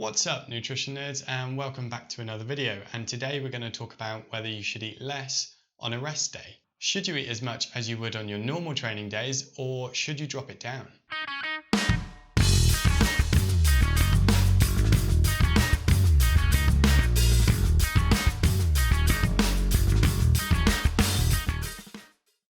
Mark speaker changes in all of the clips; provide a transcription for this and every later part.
Speaker 1: What's up, nutrition nerds, and welcome back to another video. And today we're going to talk about whether you should eat less on a rest day. Should you eat as much as you would on your normal training days, or should you drop it down?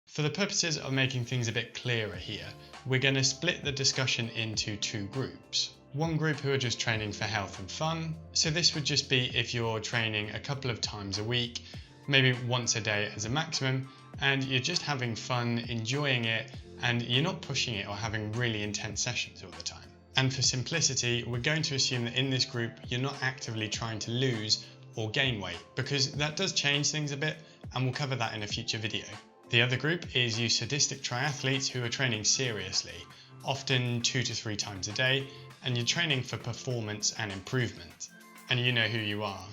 Speaker 1: For the purposes of making things a bit clearer here, we're going to split the discussion into two groups. One group who are just training for health and fun, so this would just be if you're training a couple of times a week, maybe once a day as a maximum, and you're just having fun, enjoying it, and you're not pushing it or having really intense sessions all the time. And for simplicity, we're going to assume that in this group, you're not actively trying to lose or gain weight, because that does change things a bit, and we'll cover that in a future video. The other group is you sadistic triathletes who are training seriously, often 2 to 3 times a day, and you're training for performance and improvement, and you know who you are.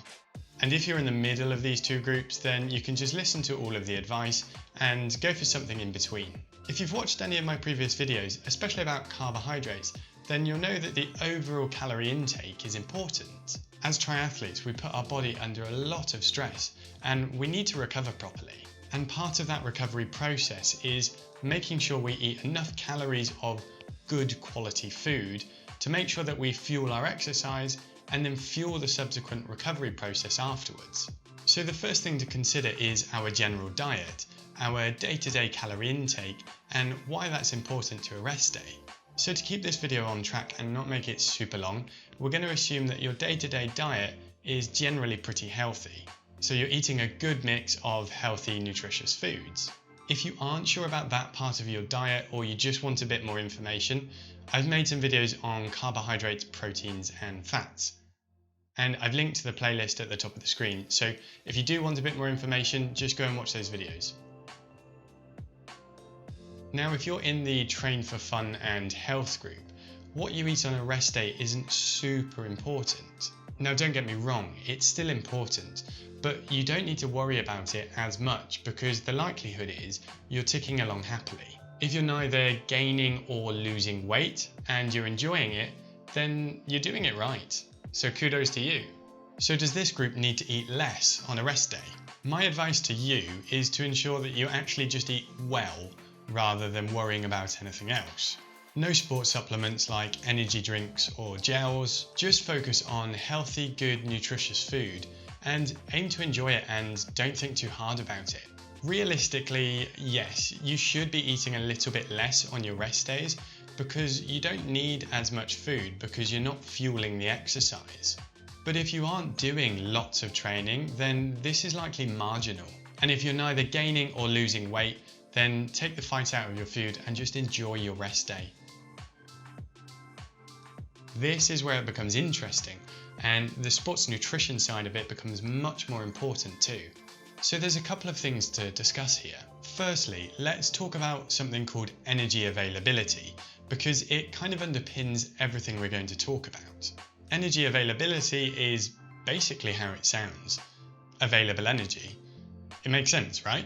Speaker 1: And if you're in the middle of these two groups, then you can just listen to all of the advice and go for something in between. If you've watched any of my previous videos, especially about carbohydrates, then you'll know that the overall calorie intake is important. As triathletes, we put our body under a lot of stress, and we need to recover properly. And part of that recovery process is making sure we eat enough calories of good quality food to make sure that we fuel our exercise and then fuel the subsequent recovery process afterwards. So the first thing to consider is our general diet, our day-to-day calorie intake, and why that's important to a rest day. So to keep this video on track and not make it super long, we're going to assume that your day-to-day diet is generally pretty healthy. So you're eating a good mix of healthy, nutritious foods. If you aren't sure about that part of your diet, or you just want a bit more information, I've made some videos on carbohydrates, proteins and fats. And I've linked to the playlist at the top of the screen, so if you do want a bit more information, just go and watch those videos. Now, if you're in the train for fun and health group, what you eat on a rest day isn't super important. Now, don't get me wrong, it's still important, but you don't need to worry about it as much because the likelihood is you're ticking along happily. If you're neither gaining or losing weight and you're enjoying it, then you're doing it right. So kudos to you. So does this group need to eat less on a rest day? My advice to you is to ensure that you actually just eat well rather than worrying about anything else. No sports supplements like energy drinks or gels, just focus on healthy, good, nutritious food and aim to enjoy it and don't think too hard about it. Realistically, yes, you should be eating a little bit less on your rest days because you don't need as much food because you're not fueling the exercise. But if you aren't doing lots of training, then this is likely marginal. And if you're neither gaining or losing weight, then take the fight out of your food and just enjoy your rest day. This is where it becomes interesting, and the sports nutrition side of it becomes much more important too. So there's a couple of things to discuss here. Firstly, let's talk about something called energy availability, because it kind of underpins everything we're going to talk about. Energy availability is basically how it sounds. Available energy. It makes sense, right?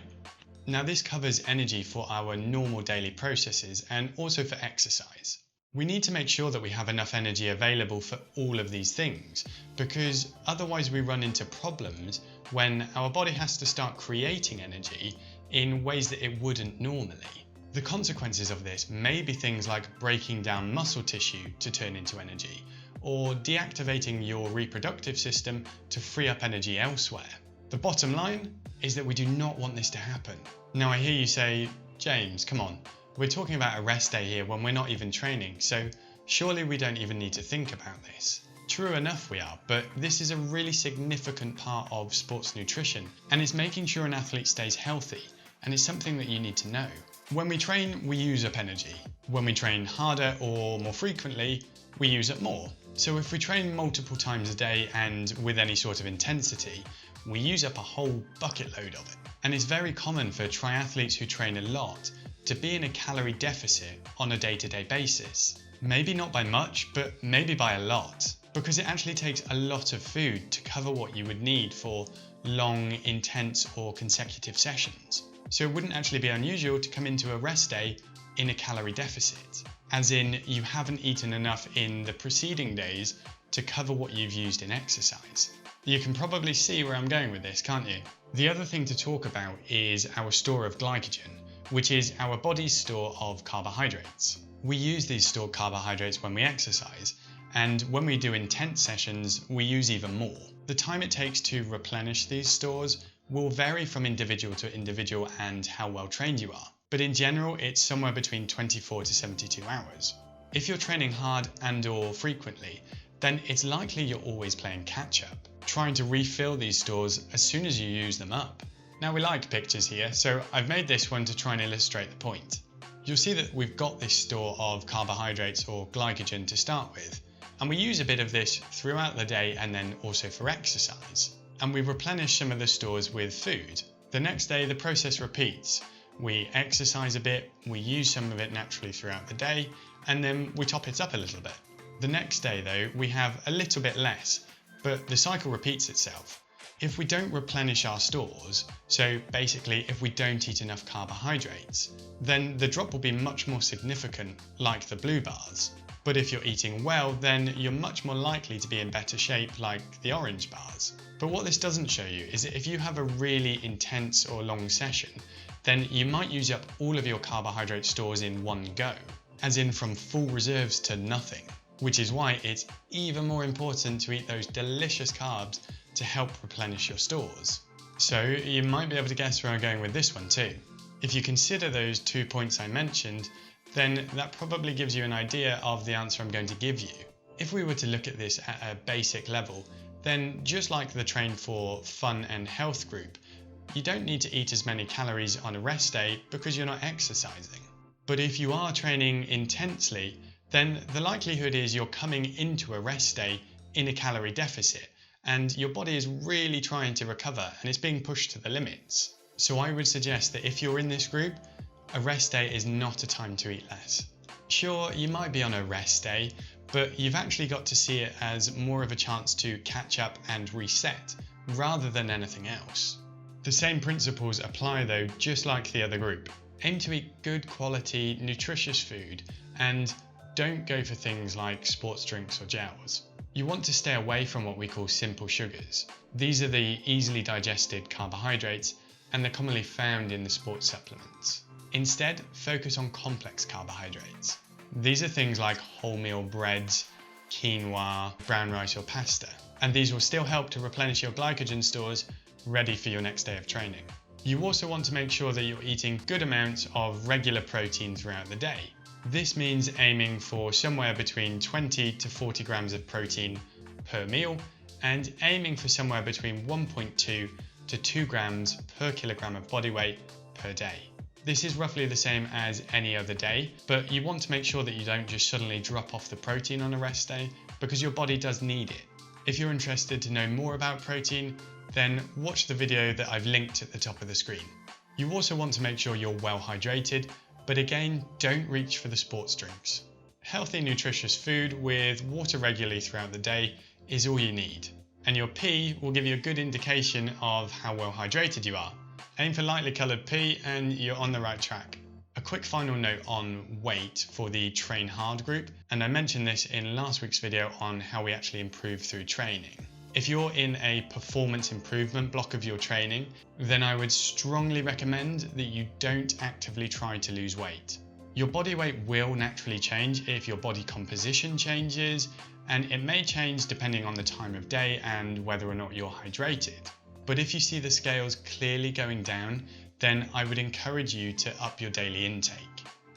Speaker 1: Now this covers energy for our normal daily processes and also for exercise. We need to make sure that we have enough energy available for all of these things, because otherwise we run into problems when our body has to start creating energy in ways that it wouldn't normally. The consequences of this may be things like breaking down muscle tissue to turn into energy, or deactivating your reproductive system to free up energy elsewhere. The bottom line is that we do not want this to happen. Now I hear you say, James, come on. We're talking about a rest day here when we're not even training, so surely we don't even need to think about this. True enough we are, but this is a really significant part of sports nutrition, and it's making sure an athlete stays healthy, and it's something that you need to know. When we train, we use up energy. When we train harder or more frequently, we use up more. So if we train multiple times a day and with any sort of intensity, we use up a whole bucket load of it. And it's very common for triathletes who train a lot to be in a calorie deficit on a day-to-day basis. Maybe not by much, but maybe by a lot, because it actually takes a lot of food to cover what you would need for long, intense or consecutive sessions. So it wouldn't actually be unusual to come into a rest day in a calorie deficit, as in you haven't eaten enough in the preceding days to cover what you've used in exercise. You can probably see where I'm going with this, can't you? The other thing to talk about is our store of glycogen, which is our body's store of carbohydrates. We use these stored carbohydrates when we exercise, and when we do intense sessions, we use even more. The time it takes to replenish these stores will vary from individual to individual and how well trained you are, but in general, it's somewhere between 24 to 72 hours. If you're training hard and/or frequently, then it's likely you're always playing catch-up, trying to refill these stores as soon as you use them up. Now, we like pictures here, so I've made this one to try and illustrate the point. You'll see that we've got this store of carbohydrates or glycogen to start with, and we use a bit of this throughout the day and then also for exercise. And we replenish some of the stores with food. The next day, the process repeats. We exercise a bit, we use some of it naturally throughout the day, and then we top it up a little bit. The next day though, we have a little bit less, but the cycle repeats itself. If we don't replenish our stores, so basically if we don't eat enough carbohydrates, then the drop will be much more significant, like the blue bars. But if you're eating well, then you're much more likely to be in better shape, like the orange bars. But what this doesn't show you is that if you have a really intense or long session, then you might use up all of your carbohydrate stores in one go, as in from full reserves to nothing, which is why it's even more important to eat those delicious carbs to help replenish your stores. So you might be able to guess where I'm going with this one too. If you consider those 2 points I mentioned, then that probably gives you an idea of the answer I'm going to give you. If we were to look at this at a basic level, then just like the Train for Fun and Health group, you don't need to eat as many calories on a rest day because you're not exercising. But if you are training intensely, then the likelihood is you're coming into a rest day in a calorie deficit, and your body is really trying to recover and it's being pushed to the limits. So I would suggest that if you're in this group, a rest day is not a time to eat less. Sure, you might be on a rest day, but you've actually got to see it as more of a chance to catch up and reset, rather than anything else. The same principles apply though, just like the other group. Aim to eat good quality, nutritious food, and don't go for things like sports drinks or gels. You want to stay away from what we call simple sugars. These are the easily digested carbohydrates, and they're commonly found in the sports supplements. Instead, focus on complex carbohydrates. These are things like wholemeal breads, quinoa, brown rice or pasta, and these will still help to replenish your glycogen stores ready for your next day of training. You also want to make sure that you're eating good amounts of regular protein throughout the day. This means aiming for somewhere between 20 to 40 grams of protein per meal, and aiming for somewhere between 1.2 to 2 grams per kilogram of body weight per day. This is roughly the same as any other day, but you want to make sure that you don't just suddenly drop off the protein on a rest day, because your body does need it. If you're interested to know more about protein, then watch the video that I've linked at the top of the screen. You also want to make sure you're well hydrated, but again, don't reach for the sports drinks. Healthy, nutritious food with water regularly throughout the day is all you need, and your pee will give you a good indication of how well hydrated you are. Aim for lightly coloured pee and you're on the right track. A quick final note on weight for the Train Hard group, and I mentioned this in last week's video on how we actually improve through training. If you're in a performance improvement block of your training, then I would strongly recommend that you don't actively try to lose weight. Your body weight will naturally change if your body composition changes, and it may change depending on the time of day and whether or not you're hydrated. But if you see the scales clearly going down, then I would encourage you to up your daily intake.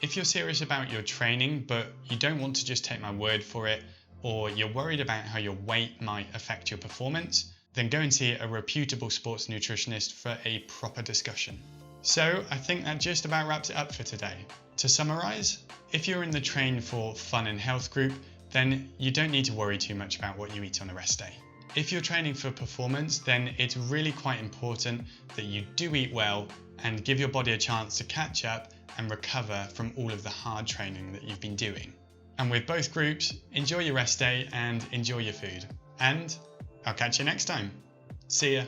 Speaker 1: If you're serious about your training, but you don't want to just take my word for it, or you're worried about how your weight might affect your performance, then go and see a reputable sports nutritionist for a proper discussion. So I think that just about wraps it up for today. To summarise, if you're in the Train for Fun and Health group, then you don't need to worry too much about what you eat on a rest day. If you're training for performance, then it's really quite important that you do eat well and give your body a chance to catch up and recover from all of the hard training that you've been doing. And with both groups, enjoy your rest day and enjoy your food. And I'll catch you next time. See ya.